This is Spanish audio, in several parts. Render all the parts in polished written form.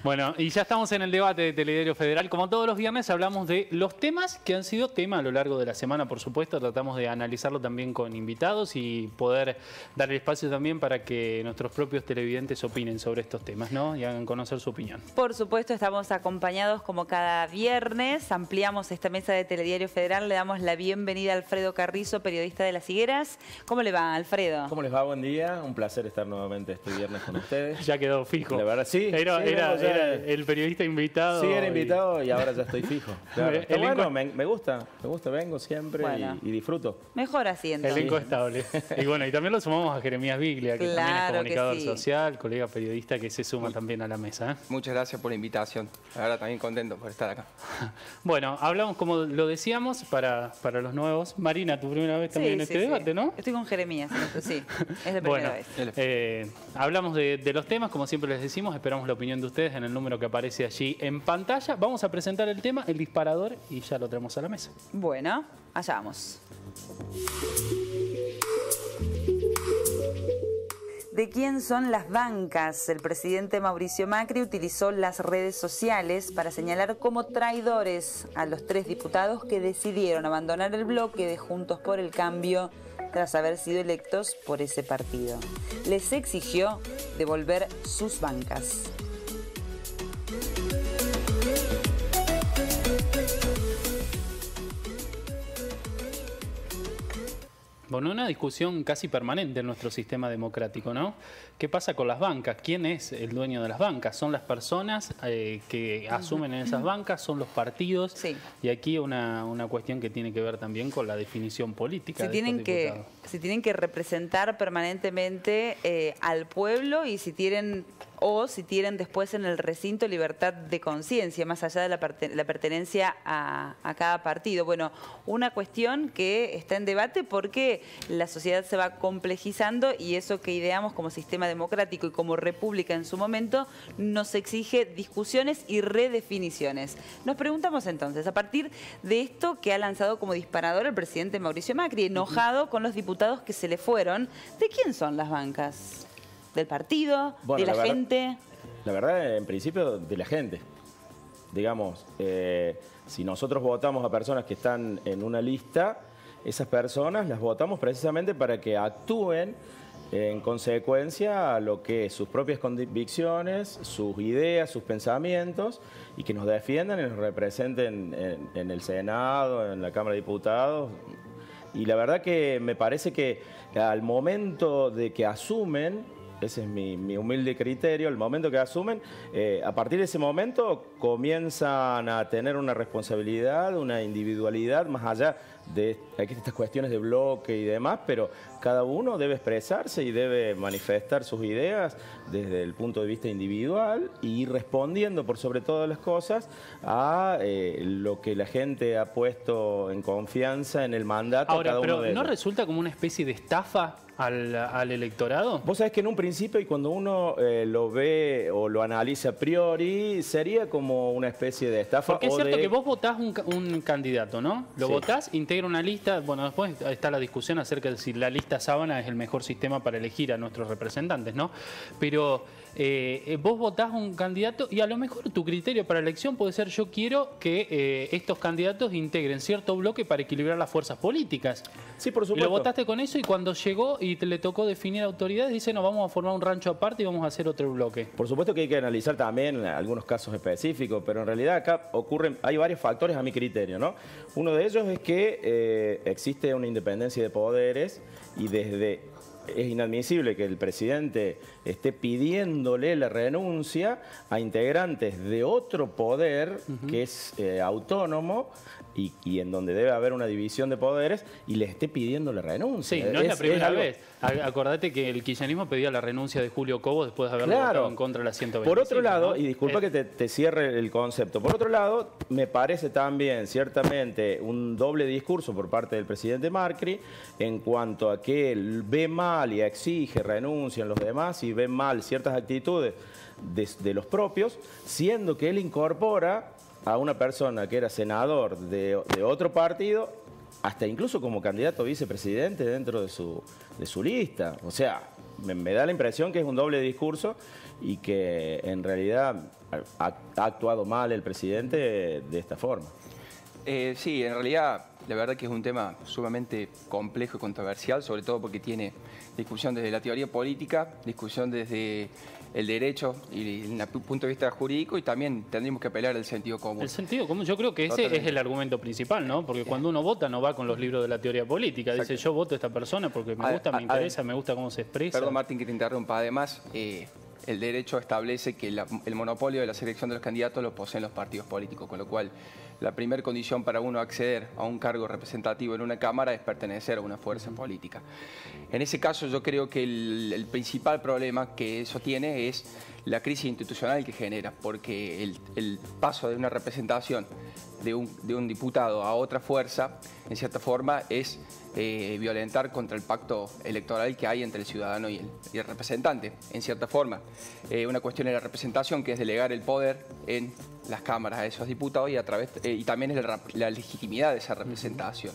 Bueno, y ya estamos en el debate de Telediario Federal. Como todos los viernes hablamos de los temas que han sido tema a lo largo de la semana, por supuesto. Tratamos de analizarlo también con invitados y poder dar espacio también para que nuestros propios televidentes opinen sobre estos temas, ¿no? Y hagan conocer su opinión. Por supuesto, estamos acompañados como cada viernes. Ampliamos esta mesa de Telediario Federal. Le damos la bienvenida a Alfredo Carrizo, periodista de Las Higueras. ¿Cómo le va, Alfredo? ¿Cómo les va? Buen día. Un placer estar nuevamente este viernes con ustedes. Ya quedó fijo. La verdad, sí. Era el periodista invitado. Sí, era invitado y ahora ya estoy fijo. Claro. Está Elenco... bueno, me gusta, vengo siempre y disfruto. Mejor así entonces. Elenco estable. Y bueno, y también lo sumamos a Jeremías Biglia, que también es comunicador social, colega periodista que se suma también a la mesa. Muchas gracias por la invitación. Ahora también contento por estar acá. Bueno, hablamos, como lo decíamos, para los nuevos. Marina, tu primera vez también en este debate, ¿no? Estoy con Jeremías, sí. Es la primera vez. Hablamos de los temas, como siempre les decimos, esperamos la opinión de ustedes en el número que aparece allí en pantalla. Vamos a presentar el tema, el disparador, y ya lo traemos a la mesa. Bueno, allá vamos. ¿De quién son las bancas? El presidente Mauricio Macri utilizó las redes sociales para señalar como traidores a los 3 diputados que decidieron abandonar el bloque de Juntos por el Cambio tras haber sido electos por ese partido. Les exigió devolver sus bancas. Bueno, una discusión casi permanente en nuestro sistema democrático, ¿no? ¿Qué pasa con las bancas? ¿Quién es el dueño de las bancas? ¿Son las personas que asumen en esas bancas? ¿Son los partidos? Sí. Y aquí una cuestión que tiene que ver también con la definición política de estos diputados. Si tienen que representar permanentemente al pueblo y si tienen después en el recinto libertad de conciencia, más allá de la pertenencia a cada partido. Bueno, una cuestión que está en debate porque la sociedad se va complejizando y eso que ideamos como sistema democrático y como república en su momento nos exige discusiones y redefiniciones. Nos preguntamos entonces, a partir de esto que ha lanzado como disparador el presidente Mauricio Macri, enojado con los diputados que se le fueron, ¿de quién son las bancas? ¿Del partido? Bueno, ¿de la gente? La verdad, en principio, de la gente. Digamos, si nosotros votamos a personas que están en una lista, esas personas las votamos precisamente para que actúen en consecuencia a lo que es sus propias convicciones, sus ideas, sus pensamientos, y que nos defiendan y nos representen en el Senado, en la Cámara de Diputados. Y la verdad que me parece que al momento de que asumen, ese es mi humilde criterio, el momento que asumen, a partir de ese momento comienzan a tener una responsabilidad, una individualidad, más allá de estas cuestiones de bloque y demás, pero cada uno debe expresarse y debe manifestar sus ideas desde el punto de vista individual y ir respondiendo por sobre todas las cosas a lo que la gente ha puesto en confianza en el mandato. Ahora, cada uno pero de ¿no ellos resulta como una especie de estafa al electorado? Vos sabés que en un principio, y cuando uno lo ve o lo analiza a priori, sería como una especie de estafa. Porque es cierto que vos votás un candidato, ¿no? Lo votás, integra una lista. Bueno, después está la discusión acerca de si la lista sábana es el mejor sistema para elegir a nuestros representantes, ¿no? Pero vos votás un candidato y a lo mejor tu criterio para elección puede ser: yo quiero que estos candidatos integren cierto bloque para equilibrar las fuerzas políticas. Sí, por supuesto. Y lo votaste con eso, y cuando llegó y le tocó definir autoridades, dice: no, vamos a formar un rancho aparte y vamos a hacer otro bloque. Por supuesto que hay que analizar también algunos casos específicos, pero en realidad acá hay varios factores a mi criterio, ¿no? Uno de ellos es que existe una independencia de poderes y es inadmisible que el presidente esté pidiéndole la renuncia a integrantes de otro poder que es autónomo y en donde debe haber una división de poderes, y le esté pidiendo la renuncia. Sí, no es la primera vez. Acordate que el kirchnerismo pedía la renuncia de Julio Cobos después de haber votado en contra de la 125. Por otro lado, ¿no? y disculpa que te cierre el concepto, por otro lado, me parece también ciertamente un doble discurso por parte del presidente Macri en cuanto a que él ve mal y exige renuncia en los demás y ve mal ciertas actitudes de los propios, siendo que él incorpora a una persona que era senador de otro partido, hasta incluso como candidato a vicepresidente dentro de su lista. O sea, me da la impresión que es un doble discurso y que en realidad ha actuado mal el presidente de esta forma. Sí, en realidad, la verdad que es un tema sumamente complejo y controversial, sobre todo porque tiene discusión desde la teoría política, discusión desde el derecho y el punto de vista jurídico, y también tendríamos que apelar al sentido común. El sentido común, yo creo que ese es el argumento principal, ¿no? Porque cuando uno vota no va con los libros de la teoría política. Dice, yo voto a esta persona porque me gusta, me interesa, me gusta cómo se expresa. Perdón, Martín, que te interrumpa. Además, el derecho establece que el monopolio de la selección de los candidatos lo poseen los partidos políticos, con lo cual la primera condición para uno acceder a un cargo representativo en una Cámara es pertenecer a una fuerza política. En ese caso yo creo que el principal problema que eso tiene es la crisis institucional que genera, porque el paso de una representación de un diputado a otra fuerza, en cierta forma, es violentar contra el pacto electoral que hay entre el ciudadano y el representante, en cierta forma. Una cuestión de la representación, que es delegar el poder en las cámaras a esos diputados y también es la legitimidad de esa representación.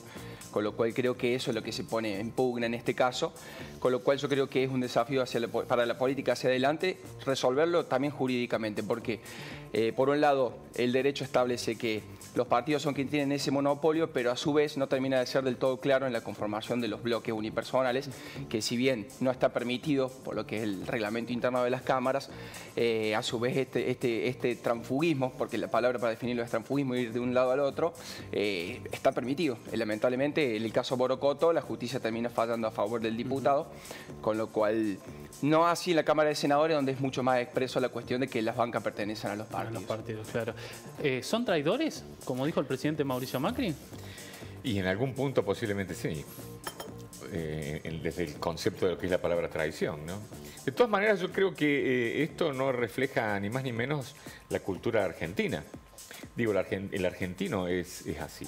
Con lo cual creo que eso es lo que se pone en pugna en este caso, con lo cual yo creo que es un desafío para la política hacia adelante, resolverlo también jurídicamente, porque por un lado el derecho establece que los partidos son quienes tienen ese monopolio, pero a su vez no termina de ser del todo claro en la conformación de los bloques unipersonales, que si bien no está permitido por lo que es el reglamento interno de las cámaras, a su vez este transfugismo, porque la palabra para definirlo es transfugismo, ir de un lado al otro, está permitido. Lamentablemente, en el caso Borocoto, la justicia termina fallando a favor del diputado, con lo cual no así en la Cámara de Senadores, donde es mucho más expreso la cuestión de que las bancas pertenecen a los partidos. A los partidos, claro. ¿Son traidores, como dijo el presidente Mauricio Macri? Y en algún punto posiblemente sí, desde el concepto de lo que es la palabra traición, ¿no? De todas maneras, yo creo que esto no refleja ni más ni menos la cultura argentina. Digo, el argentino es así.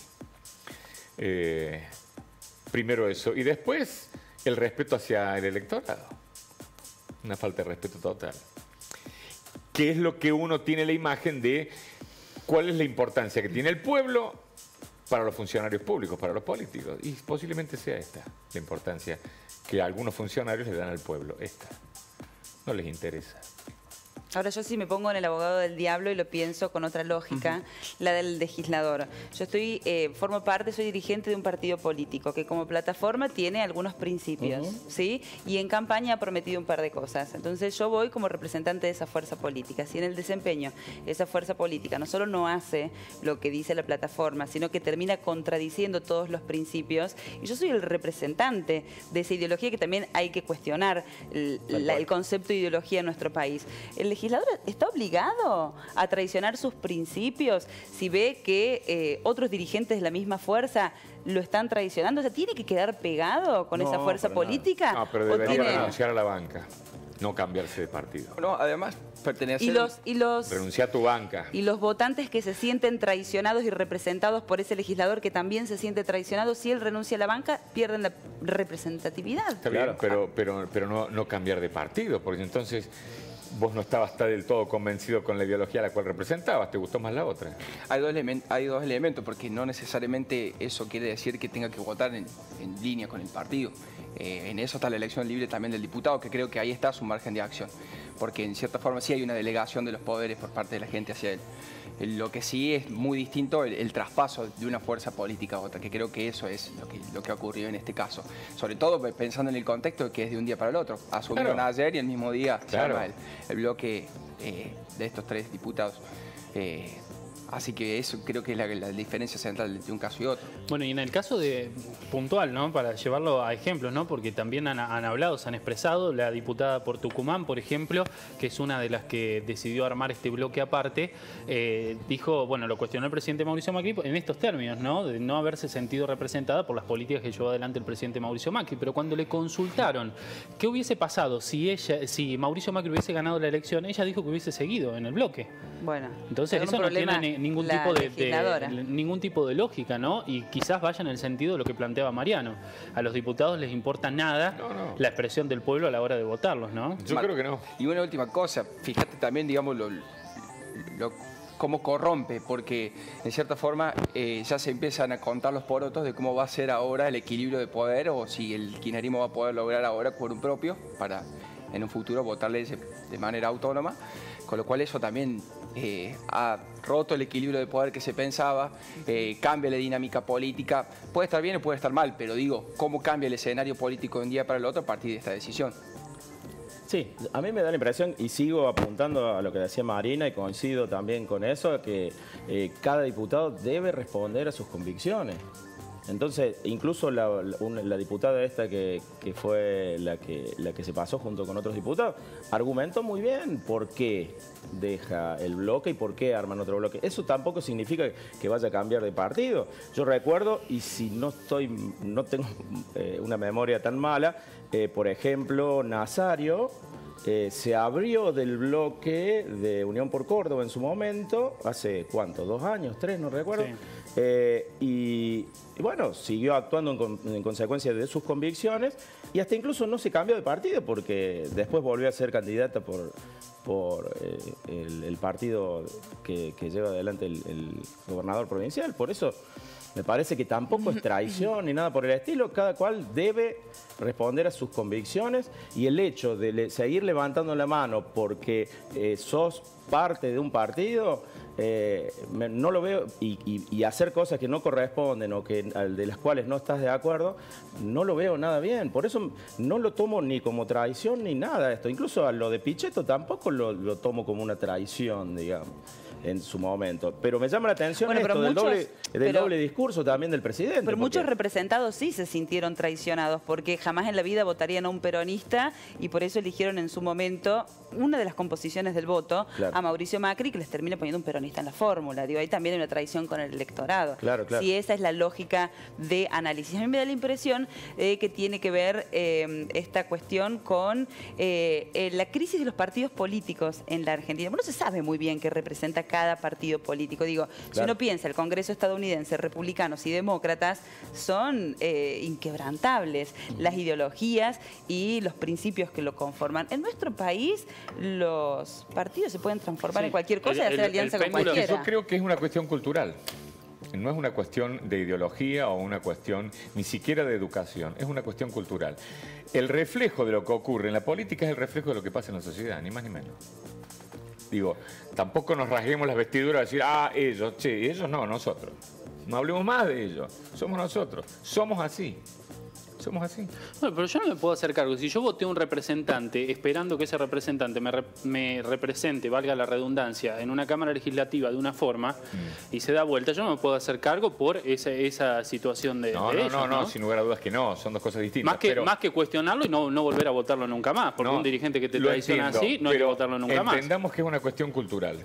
Primero eso, y después el respeto hacia el electorado. Una falta de respeto total. ¿Qué es lo que uno tiene la imagen de cuál es la importancia que tiene el pueblo para los funcionarios públicos, para los políticos? Y posiblemente sea esta la importancia que algunos funcionarios le dan al pueblo. Esta. No les interesa. Ahora yo sí me pongo en el abogado del diablo y lo pienso con otra lógica, la del legislador. Yo formo parte, soy dirigente de un partido político que como plataforma tiene algunos principios, ¿sí? Y en campaña ha prometido un par de cosas. Entonces yo voy como representante de esa fuerza política. Si en el desempeño esa fuerza política no solo no hace lo que dice la plataforma, sino que termina contradiciendo todos los principios, y yo soy el representante de esa ideología que también hay que cuestionar el concepto de ideología en nuestro país. El legislador está obligado a traicionar sus principios si ve que otros dirigentes de la misma fuerza lo están traicionando. O sea, ¿tiene que quedar pegado con esa fuerza política? No, pero debería renunciar a la banca, no cambiarse de partido. No, además pertenecer... Renunciar a tu banca. Y los votantes que se sienten traicionados y representados por ese legislador que también se siente traicionado, si él renuncia a la banca, pierden la representatividad. Está bien, pero no cambiar de partido, porque entonces... Vos no estabas del todo convencido con la ideología a la cual representabas, ¿te gustó más la otra? Hay dos elementos, porque no necesariamente eso quiere decir que tenga que votar en línea con el partido. En eso está la elección libre también del diputado, que creo que ahí está su margen de acción, porque en cierta forma sí hay una delegación de los poderes por parte de la gente hacia él. Lo que sí es muy distinto el traspaso de una fuerza política a otra, que creo que eso es lo que ha ocurrido en este caso. Sobre todo pensando en el contexto de que es de un día para el otro. Asumieron ayer y el mismo día se arma el bloque de estos tres diputados. Así que eso creo que es la diferencia central de un caso y otro. Bueno, y en el caso de puntual, ¿no? Para llevarlo a ejemplos, ¿no? Porque también han hablado, se han expresado, la diputada por Tucumán, por ejemplo, que es una de las que decidió armar este bloque aparte, dijo, bueno, lo cuestionó el presidente Mauricio Macri en estos términos, ¿no? De no haberse sentido representada por las políticas que llevó adelante el presidente Mauricio Macri. Pero cuando le consultaron qué hubiese pasado si Mauricio Macri hubiese ganado la elección, ella dijo que hubiese seguido en el bloque. Bueno, entonces eso no tiene ningún tipo de lógica, ¿no? Y quizás vaya en el sentido de lo que planteaba Mariano. A los diputados les importa nada la expresión del pueblo a la hora de votarlos, ¿no? Yo creo que no. Y una última cosa, fíjate también, digamos, cómo corrompe, porque en cierta forma ya se empiezan a contar los porotos de cómo va a ser ahora el equilibrio de poder, o si el kirchnerismo va a poder lograr ahora quórum propio para en un futuro votarle de manera autónoma, con lo cual eso también ha roto el equilibrio de poder que se pensaba, cambia la dinámica política. Puede estar bien o puede estar mal, pero digo, ¿cómo cambia el escenario político de un día para el otro a partir de esta decisión? Sí, a mí me da la impresión, y sigo apuntando a lo que decía Marina, y coincido también con eso, que cada diputado debe responder a sus convicciones. Entonces, incluso la diputada esta que fue la que se pasó junto con otros diputados, argumentó muy bien por qué deja el bloque y por qué arman otro bloque. Eso tampoco significa que vaya a cambiar de partido. Yo recuerdo, y si no tengo una memoria tan mala, por ejemplo, Nazario se abrió del bloque de Unión por Córdoba en su momento, hace ¿cuánto? 2 años, 3, no recuerdo. Sí. Y bueno, siguió actuando en consecuencia de sus convicciones y hasta incluso no se cambió de partido porque después volvió a ser candidata por el partido que lleva adelante el gobernador provincial. Por eso me parece que tampoco es traición ni nada por el estilo. Cada cual debe responder a sus convicciones y el hecho de seguir levantando la mano porque sos parte de un partido, no lo veo, y hacer cosas que no corresponden o de las cuales no estás de acuerdo, no lo veo nada bien. Por eso no lo tomo ni como traición ni nada esto. Incluso a lo de Pichetto tampoco lo tomo como una traición, digamos, en su momento. Pero me llama la atención esto del doble discurso también del presidente. Pero muchos representados sí se sintieron traicionados porque jamás en la vida votarían a un peronista y por eso eligieron en su momento una de las composiciones del voto, claro, a Mauricio Macri, que les termina poniendo un peronista en la fórmula. Digo, ahí también hay una traición con el electorado. Claro, claro. Si esa es la lógica de análisis. A mí me da la impresión que tiene que ver esta cuestión con la crisis de los partidos políticos en la Argentina. Bueno, no se sabe muy bien qué representa cada partido político. Digo, claro, si uno piensa, el Congreso estadounidense, republicanos y demócratas son inquebrantables. Las ideologías y los principios que lo conforman. En nuestro país, los partidos se pueden transformar en cualquier cosa y hacer alianza con cualquiera. Yo creo que es una cuestión cultural. No es una cuestión de ideología o una cuestión ni siquiera de educación. Es una cuestión cultural. El reflejo de lo que ocurre en la política es el reflejo de lo que pasa en la sociedad, ni más ni menos. Digo, tampoco nos rasguemos las vestiduras y decir, ellos, che, ellos no, nosotros. No hablemos más de ellos, somos nosotros, somos así. Somos así. Bueno, pero yo no me puedo hacer cargo. Si yo voté a un representante esperando que ese representante me represente, valga la redundancia, en una Cámara Legislativa de una forma y se da vuelta, yo no me puedo hacer cargo por esa situación de ellos, no, sin lugar a dudas que no, son dos cosas distintas. Más que cuestionarlo y no volver a votarlo nunca más, porque un dirigente que te traiciona así, no hay que votarlo nunca más. Entendamos que es una cuestión cultural.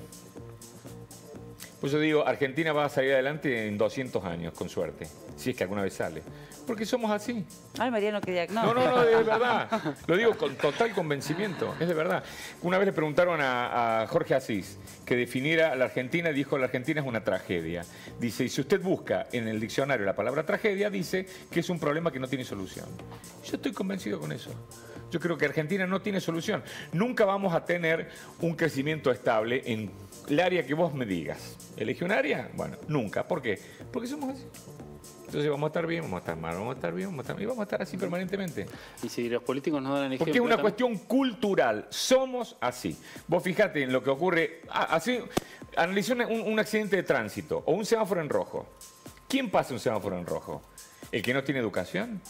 Pues yo digo, Argentina va a salir adelante en 200 años, con suerte, si es que alguna vez sale. Porque somos así. Ay, Mariano, quería... No, es verdad. Lo digo con total convencimiento, es de verdad. Una vez le preguntaron a Jorge Asís que definiera la Argentina, dijo, la Argentina es una tragedia. Dice, y si usted busca en el diccionario la palabra tragedia, dice que es un problema que no tiene solución. Yo estoy convencido con eso. Yo creo que Argentina no tiene solución. Nunca vamos a tener un crecimiento estable en el área que vos me digas. ¿Elegí un área? Bueno, nunca. ¿Por qué? Porque somos así. Entonces vamos a estar bien, vamos a estar mal, vamos a estar bien, vamos a estar mal, y vamos a estar así permanentemente. Y si los políticos nos dan el ejemplo... Porque es una cuestión cultural. Somos así. Vos fijate en lo que ocurre... Analicé un accidente de tránsito o un semáforo en rojo. ¿Quién pasa un semáforo en rojo? ¿El que no tiene educación?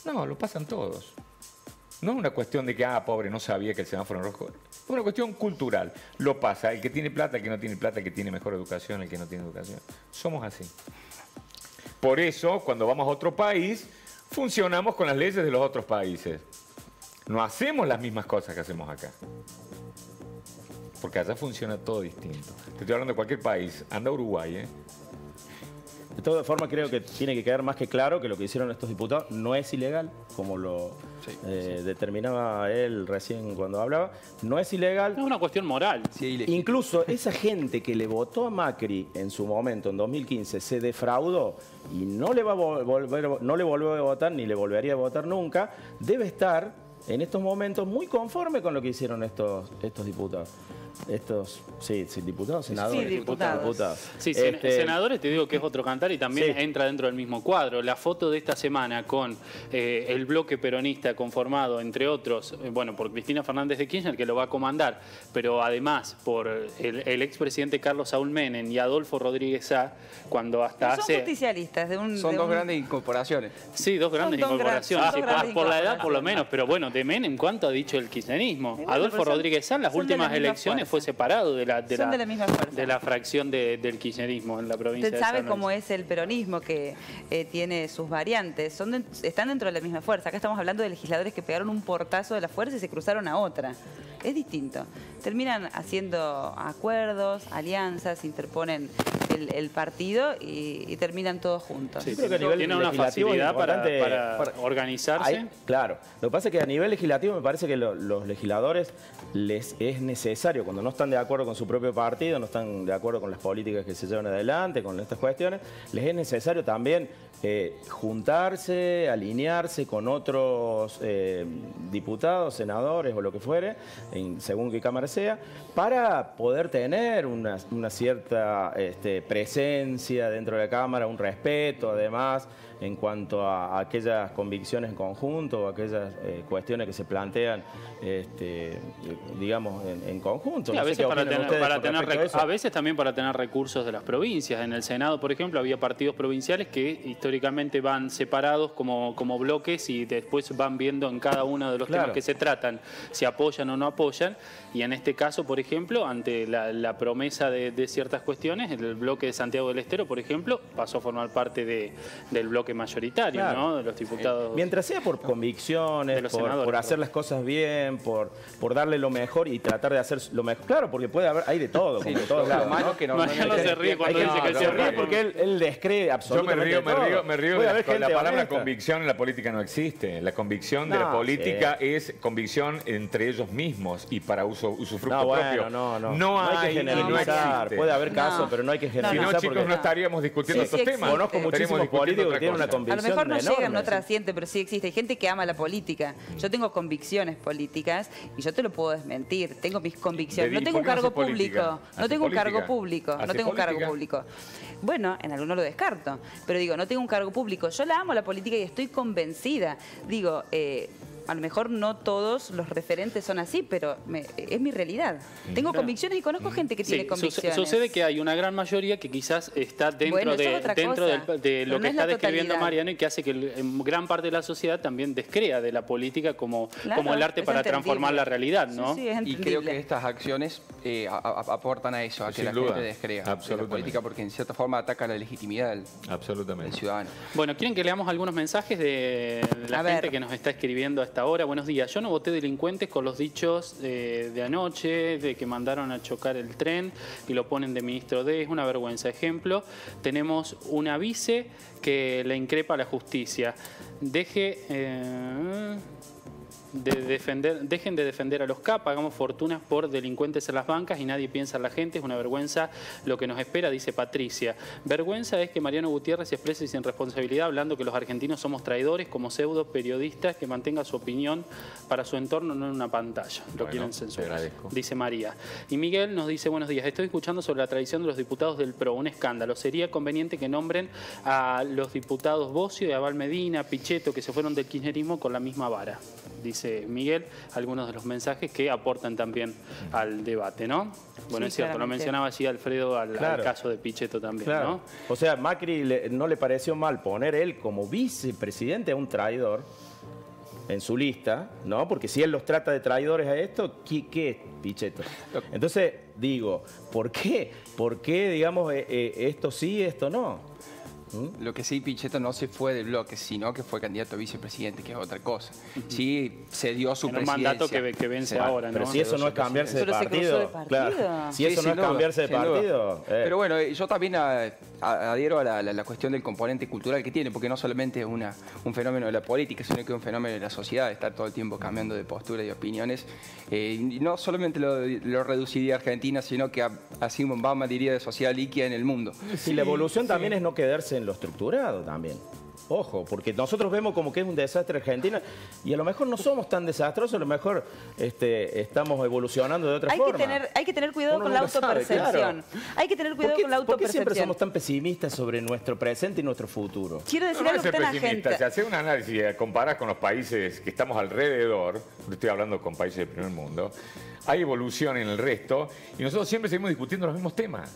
No, lo pasan todos. No es una cuestión de que, pobre, no sabía que el semáforo en rojo... Es una cuestión cultural. Lo pasa el que tiene plata, el que no tiene plata, el que tiene mejor educación, el que no tiene educación. Somos así. Por eso, cuando vamos a otro país, funcionamos con las leyes de los otros países. No hacemos las mismas cosas que hacemos acá. Porque allá funciona todo distinto. Te estoy hablando de cualquier país. Anda a Uruguay, ¿eh? De todas formas, creo que tiene que quedar más que claro que lo que hicieron estos diputados no es ilegal, como lo determinaba él recién cuando hablaba. No es ilegal. Es una cuestión moral. Sí, incluso esa gente que le votó a Macri en su momento, en 2015, se defraudó y no le volvió a votar ni le volvería a votar nunca, debe estar en estos momentos muy conforme con lo que hicieron estos diputados. Sí, diputados, senadores. Sí, diputados. Sí, senadores te digo que es otro cantar y también entra dentro del mismo cuadro. La foto de esta semana con el bloque peronista conformado, entre otros, por Cristina Fernández de Kirchner, que lo va a comandar, pero además por el expresidente Carlos Saúl Menem y Adolfo Rodríguez Sá, cuando hasta son hace... justicialistas. Son dos grandes incorporaciones. Sí, dos grandes incorporaciones. dos grandes por la edad, incorporaciones. por lo menos. Pero bueno, de Menem, ¿cuánto ha dicho el kirchnerismo? Bueno, Adolfo son- Rodríguez Sá, en las son de la últimas misma elecciones fuerza. fue separado de la misma fuerza. de la fracción del kirchnerismo en la provincia Usted de sabe San cómo Luis. es el peronismo, que tiene sus variantes. Están dentro de la misma fuerza. Acá estamos hablando de legisladores que pegaron un portazo de la fuerza y se cruzaron a otra. Es distinto. Terminan haciendo acuerdos, alianzas, interponen el partido y terminan todos juntos. Sí, creo que a nivel tiene una legislativo es facilidad para importante- organizarse. Claro, lo que pasa es que a nivel legislativo me parece que los legisladores les es necesario, cuando no están de acuerdo con su propio partido, no están de acuerdo con las políticas que se llevan adelante, con estas cuestiones, les es necesario también juntarse, alinearse con otros diputados, senadores o lo que fuere, según qué cámara sea, para poder tener una cierta presencia dentro de la Cámara, un respeto además en cuanto a aquellas convicciones en conjunto o aquellas cuestiones que se plantean, digamos, en conjunto. Sí, No a sé veces, qué opinan ustedes a veces también para tener recursos de las provincias. En el Senado, por ejemplo, había partidos provinciales que históricamente van separados como bloques y después van viendo en cada uno de los temas que se tratan si apoyan o no apoyan. Y en este caso, por ejemplo, ante la promesa de ciertas cuestiones, el bloque de Santiago del Estero, por ejemplo, pasó a formar parte del bloque mayoritario, Claro. ¿no? De los diputados. Mientras sea por convicciones, De los por senadores, hacer las cosas bien, por darle lo mejor y tratar de hacer lo mejor. Claro, porque hay de todo, como en todos lados. malo ¿no? que Mariano se ríe cuando Hay dice gente que se se ríe ríe porque él descree Yo absolutamente de todo. me río Puede de haber la gente palabra honesta. convicción en la política no existe. La convicción de la No, política es convicción entre ellos mismos y para usufructo No, propio. no. No hay que y no generalizar. existe. Puede haber casos, No. pero no hay que Si generalizar. no, chicos, porque no estaríamos discutiendo Sí, estos sí temas. existe. conozco Estaríamos muchísimos discutiendo políticos que otra tienen una cosa. A lo convicción mejor no enorme, llegan, no sí. trasciende, pero sí existe. Hay gente que ama la política. Yo tengo convicciones políticas y yo te lo puedo desmentir. Tengo mis convicciones. ¿Y No tengo un por qué no cargo hace política? público. No ¿Hace tengo un cargo política? público. ¿Hace No tengo un cargo política? público. Bueno, en alguno lo descarto. Pero digo, no tengo un cargo público. Yo la amo la política y estoy convencida. Digo, a lo mejor no todos los referentes son así, pero es mi realidad. Tengo convicciones y conozco gente que tiene Sí, convicciones. sucede que hay una gran mayoría que quizás está dentro Bueno, eso es otra de cosa, lo pero que no es está la describiendo totalidad. Mariano y que hace que en gran parte de la sociedad también descrea de la política como el arte es para entendible. transformar la realidad, ¿no? Sí, sí, es Y entendible. creo que estas acciones aportan a eso, a que Sin la duda. gente descrea de la Absolutamente. política, porque en cierta forma ataca la legitimidad del Absolutamente. ciudadano. Bueno, ¿quieren que leamos algunos mensajes de la A gente ver. que nos está escribiendo a esta hora? Buenos días. Yo no voté delincuentes con los dichos de anoche, de que mandaron a chocar el tren y lo ponen de ministro D. Es una vergüenza. Ejemplo, tenemos una vice que le increpa a la justicia. Dejen de defender a los CAP, hagamos fortunas por delincuentes en las bancas y nadie piensa en la gente. Es una vergüenza lo que nos espera, dice Patricia. Vergüenza es que Mariano Gutiérrez se exprese sin responsabilidad hablando que los argentinos somos traidores como pseudo periodistas, que mantenga su opinión para su entorno, no en una pantalla. Lo Bueno, quieren te censurar, agradezco. dice María. Y Miguel nos dice, buenos días, estoy escuchando sobre la traición de los diputados del PRO, un escándalo. Sería conveniente que nombren a los diputados Bocio y Abal Medina, Pichetto, que se fueron del kirchnerismo con la misma vara. Dice Miguel, algunos de los mensajes que aportan también al debate, ¿no? Bueno, Sí, es cierto, lo claramente. mencionaba allí Alfredo al Claro. caso de Pichetto también, Claro. ¿no? O sea, Macri no le pareció mal poner él como vicepresidente a un traidor en su lista, ¿no? Porque si él los trata de traidores a esto, ¿qué es Pichetto? Entonces, digo, ¿por qué? ¿Por qué, digamos, esto sí, esto no? Lo que sí, Pichetto no se fue del bloque, sino que fue candidato a vicepresidente, que es otra cosa. Sí, cedió su En un presidencia. mandato que vence Sí, ahora, ¿no? Pero si eso no es cambiarse de Pero se cruzó partido, de partido. claro. Si Sí, eso no sin es duda, cambiarse de sin duda. partido, Pero bueno, yo también adhiero a la cuestión del componente cultural que tiene, porque no solamente es un fenómeno de la política, sino que es un fenómeno de la sociedad, estar todo el tiempo cambiando de postura y opiniones. Y no solamente lo reduciría a Argentina, sino que así Obama diría de sociedad líquida en el mundo. si la evolución también es no quedarse en lo estructurado también. Ojo, porque nosotros vemos como que es un desastre Argentina y a lo mejor no somos tan desastrosos, a lo mejor estamos evolucionando de otra forma. Hay que tener cuidado Uno con la nunca sabe, autopercepción. claro. Hay que tener cuidado con la ¿Por qué autopercepción. siempre somos tan pesimistas sobre nuestro presente y nuestro futuro? Quiero decir No algo es que ser está en la pesimista. gente. Si haces un análisis y comparas con los países que estamos alrededor, estoy hablando con países del primer mundo, hay evolución en el resto y nosotros siempre seguimos discutiendo los mismos temas.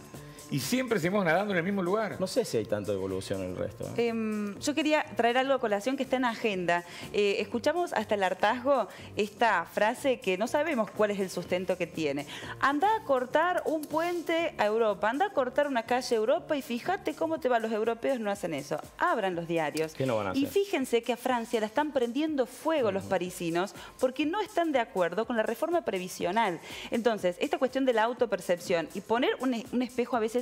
Y siempre seguimos nadando en el mismo lugar. No sé si hay tanta evolución en el resto. Yo quería traer algo a colación que está en agenda. Escuchamos hasta el hartazgo esta frase que no sabemos cuál es el sustento que tiene. Anda a cortar un puente a Europa, anda a cortar una calle a Europa y fíjate cómo te va. Los europeos no hacen eso. Abran los diarios. ¿Qué no van a hacer? Y fíjense que a Francia la están prendiendo fuego los parisinos porque no están de acuerdo con la reforma previsional. Entonces, esta cuestión de la autopercepción y poner un espejo a veces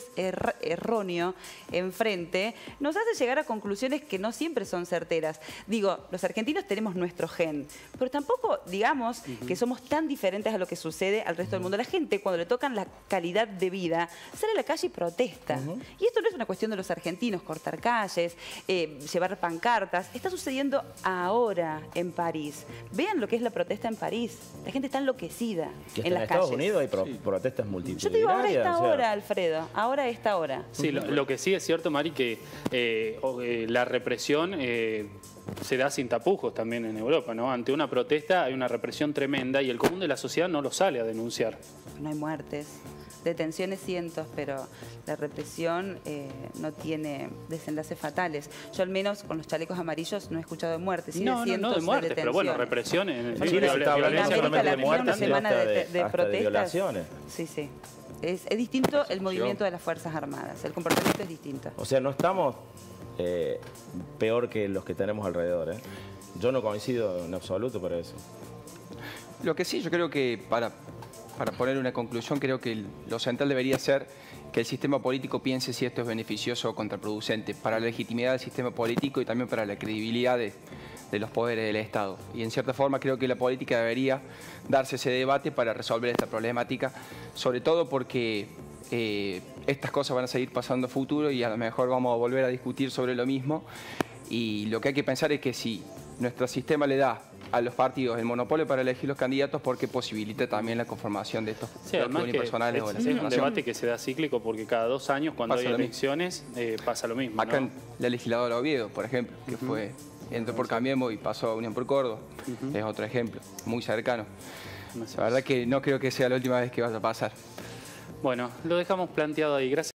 erróneo enfrente, nos hace llegar a conclusiones que no siempre son certeras. Digo, los argentinos tenemos nuestro gen, pero tampoco digamos que somos tan diferentes a lo que sucede al resto del mundo. La gente, cuando le tocan la calidad de vida, sale a la calle y protesta. Y esto no es una cuestión de los argentinos, cortar calles, llevar pancartas. Está sucediendo ahora en París. Vean lo que es la protesta en París. La gente está enloquecida Que hasta en en las Estados calles. Unidos hay protestas multitudinarias. Yo te digo, ahora a esta o sea, hora, Alfredo. Ahora a esta hora. Sí, lo que sí es cierto, Mari, que la represión se da sin tapujos también en Europa, ¿no? Ante una protesta hay una represión tremenda y el común de la sociedad no lo sale a denunciar. No hay muertes, detenciones cientos, pero la represión no tiene desenlaces fatales. Yo al menos con los chalecos amarillos no he escuchado de muertes, sí de cientos no de muertes, pero bueno, detenciones. represión en En Chile se está hablando En América solamente de Latina muertes, una sino semana hasta de hasta de protestas. violaciones. Sí, sí. Es distinto el movimiento de las Fuerzas Armadas, el comportamiento es distinto. O sea, no estamos peor que los que tenemos alrededor. Yo no coincido en absoluto por eso. Lo que sí, yo creo que para poner una conclusión, creo que lo central debería ser que el sistema político piense si esto es beneficioso o contraproducente para la legitimidad del sistema político y también para la credibilidad de los poderes del Estado. Y en cierta forma creo que la política debería darse ese debate para resolver esta problemática, sobre todo porque estas cosas van a seguir pasando a futuro y a lo mejor vamos a volver a discutir sobre lo mismo. Y lo que hay que pensar es que si nuestro sistema le da a los partidos el monopolio para elegir los candidatos, porque posibilita también la conformación de estos Además que unipersonales o la es un separación. debate que se da cíclico porque cada 2 años cuando Pasa hay lo mismo. elecciones pasa lo mismo. Acá ¿no? en la legisladora Oviedo, por ejemplo, que entró por Cambiemos y pasó a Unión por Córdoba, es otro ejemplo, muy cercano. La verdad que no creo que sea la última vez que vaya a pasar. Bueno, lo dejamos planteado ahí. Gracias.